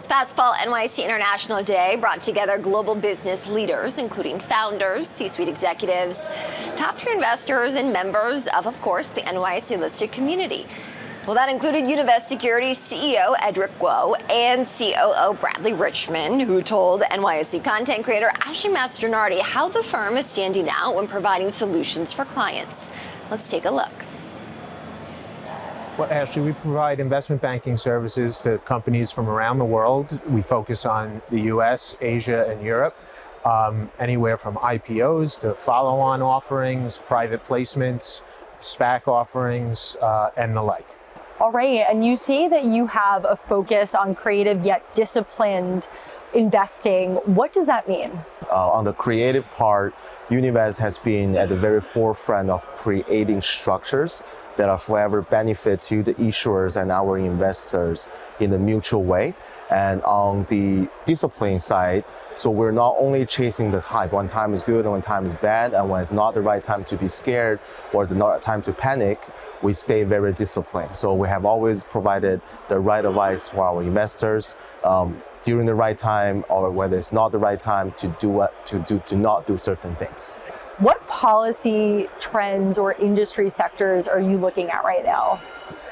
This past fall, NYC International Day brought together global business leaders, including founders, C-suite executives, top-tier investors, and members of course, the NYC-listed community. Well, that included Univest Securities CEO Edric Guo and COO Bradley Richmond, who told NYC content creator Ashley Mastronardi how the firm is standing out when providing solutions for clients. Let's take a look. Well, Ashley, we provide investment banking services to companies from around the world. We focus on the US, Asia, and Europe, anywhere from IPOs to follow-on offerings, private placements, SPAC offerings, and the like. All right, and you say that you have a focus on creative yet disciplined investing. What does that mean? On the creative part, Univest has been at the very forefront of creating structures that are forever benefit to the issuers and our investors in a mutual way. And on the discipline side, so we're not only chasing the hype when time is good and when time is bad, and when it's not the right time to be scared or the not time to panic, we stay very disciplined. So we have always provided the right advice for our investors during the right time, or whether it's not the right time to not do certain things. What policy trends or industry sectors are you looking at right now?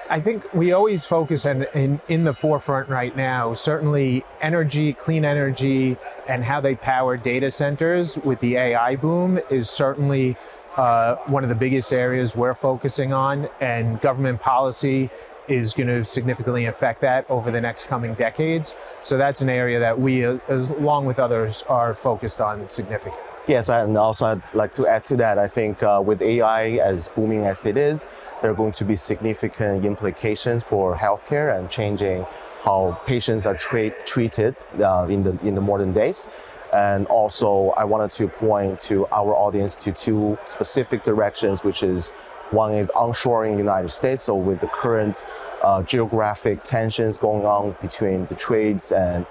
I think we always focus in the forefront right now, certainly energy, clean energy, and how they power data centers with the AI boom is certainly one of the biggest areas we're focusing on, and government policy is going to significantly affect that over the next coming decades. So that's an area that we, along with others, are focused on significantly. Yes, and also I'd like to add to that. I think with AI as booming as it is, there are going to be significant implications for healthcare and changing how patients are treated in the modern days. And also, I wanted to point to our audience to two specific directions, which is one is onshoring in the United States. So with the current geographic tensions going on between the trades and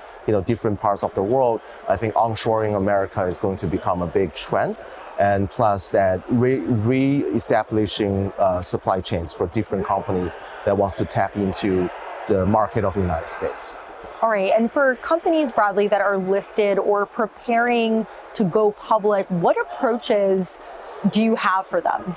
different parts of the world, I think onshoring America is going to become a big trend. And plus that re-establishing supply chains for different companies that wants to tap into the market of the United States. All right, and for companies, Bradley, that are listed or preparing to go public, what approaches do you have for them?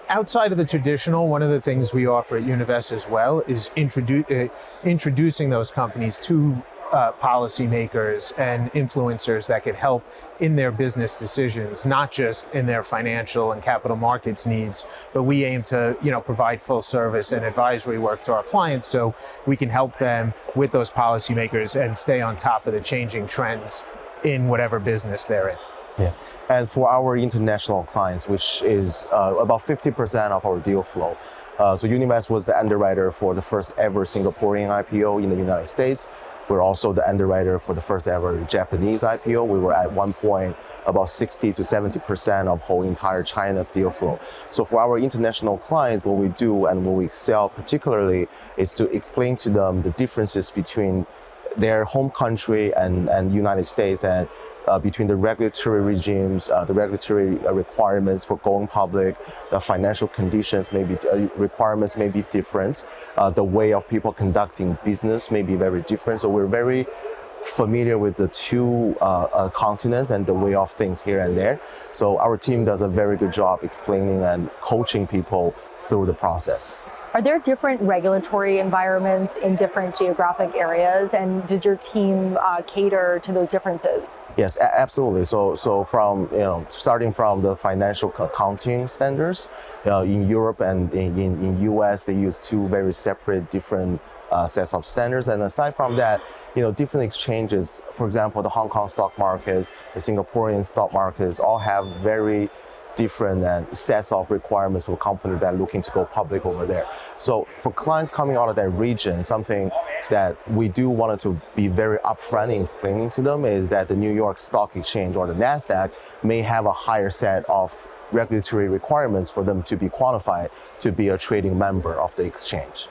Outside of the traditional, one of the things we offer at Univest as well is introducing those companies to policymakers and influencers that could help in their business decisions, not just in their financial and capital markets needs, but we aim to provide full service and advisory work to our clients so we can help them with those policymakers and stay on top of the changing trends in whatever business they're in. Yeah, and for our international clients, which is about 50% of our deal flow. So Univest was the underwriter for the first ever Singaporean IPO in the United States. We're also the underwriter for the first ever Japanese IPO. We were at one point about 60 to 70% of whole entire China's deal flow. So for our international clients, what we do and what we excel particularly is to explain to them the differences between their home country and United States, and between the regulatory regimes, the regulatory requirements for going public, the financial conditions requirements may be different, the way of people conducting business may be very different. So we're very familiar with the two continents and the way of things here and there. So our team does a very good job explaining and coaching people through the process. Are there different regulatory environments in different geographic areas, and does your team cater to those differences? Yes, absolutely. So from starting from the financial accounting standards, in Europe and in US, they use two very separate different sets of standards. And aside from that, different exchanges, for example, the Hong Kong stock market, the Singaporean stock markets, all have very different sets of requirements for companies that are looking to go public over there. So for clients coming out of that region, something that we do wanted to be very upfront in explaining to them is that the New York Stock Exchange or the NASDAQ may have a higher set of regulatory requirements for them to be qualified to be a trading member of the exchange.